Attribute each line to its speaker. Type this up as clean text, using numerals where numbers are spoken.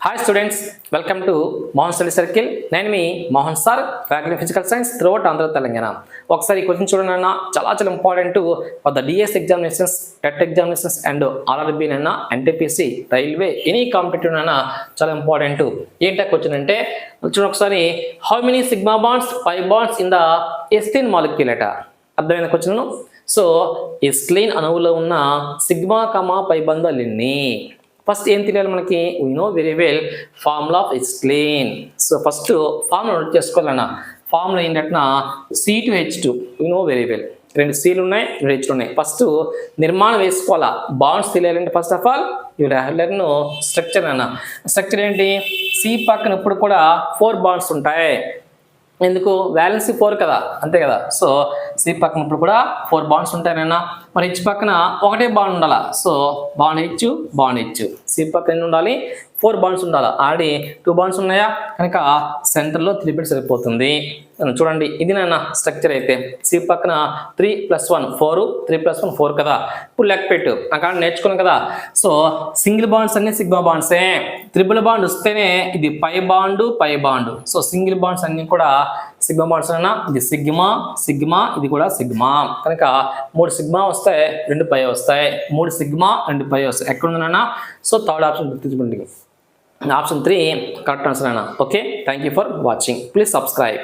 Speaker 1: Hi students, welcome to Mohan study circle. నేను మీ Mohan sir, faculty physical science throughout Andhra Telangana. ఒకసారి ఈ క్వశ్చన్ చూడండి అన్న, చాలా important for the DS examinations, TET examinations and RRB అన్న, ఎన్టీపీసీ, రైల్వే, ఎనీ కాంపిటేటివ్ అన్న చాలా ఇంపార్టెంట్. ఏంటో క్వశ్చన్ అంటే చూడండి ఒకసారి, how many sigma bonds, pi bonds in the ethyne molecule అట. అర్థమైన క్వశ్చన్. సో ఎస్టీన్ అణువులో ఉన్న సిగ్మా కమా పై బంధాలు ఎన్ని? ఫస్ట్ ఏం తెలియాలి మనకి? We know very well formula of ethyne. So first formula note చేసుకోవాలన్నా. ఫార్ములా ఏంటంటే C2H2. We know very well, రెండు Cలు ఉన్నాయి, రెండు Hలు ఉన్నాయి. ఫస్ట్ నిర్మాణం వేసుకోవాలా. బాండ్స్ తెలియాలంటే first of all you learn structure అన్న. స్ట్రక్చర్ ఏంటి? C పక్కన ఇప్పుడు కూడా 4 బాండ్స్ ఉంటాయి. ఎందుకు? వ్యాలెన్సీ 4 కదా, అంతే కదా. సో C పక్కన ఇప్పుడు కూడా 4 బాండ్స్ ఉంటాయనన్నా. మరి H పక్కన ఒకటే బాండ్ ఉండాలా. So bond H. C పక్కన ఎన్ని ఉండాలి? 4 బాండ్స్ ఉండాలి. ఆల్రెడీ 2 బాండ్స్ ఉన్నాయా కనుక సెంటర్లో 3 పెట్టి సరిపోతుంది. చూడండి, ఇది నాన్న స్ట్రక్చర్ అయితే. C పక్కన 3 + 1 4, 3 + 1 4 కదా. ఇప్పుడు లెక్క పెట్టు, అక్కడ నేర్చుకున్నాం కదా. సో సింగిల్ బాండ్స్ అన్ని సిగ్మా బాండ్సే. త్రిబుల్ బాండ్ వస్తేనే ఇది pi bond. So single bonds అన్ని కూడా సిగ్మా బాండ్స్ అన్న. ఇది సిగ్మా, ఇది కూడా సిగ్మా. కనుక 3 సిగ్మా వస్తాయి, 2 పై వస్తాయి. 3 సిగ్మా, 2 పై వస్తాయి. ఎక్కడ ఉందన్న? సో థర్డ్ ఆప్షన్ గుర్తుంచుకోండి. ఆప్షన్ 3 కరెక్ట్ ఆన్సర్ అన్న. Okay, thank you for watching. Please subscribe.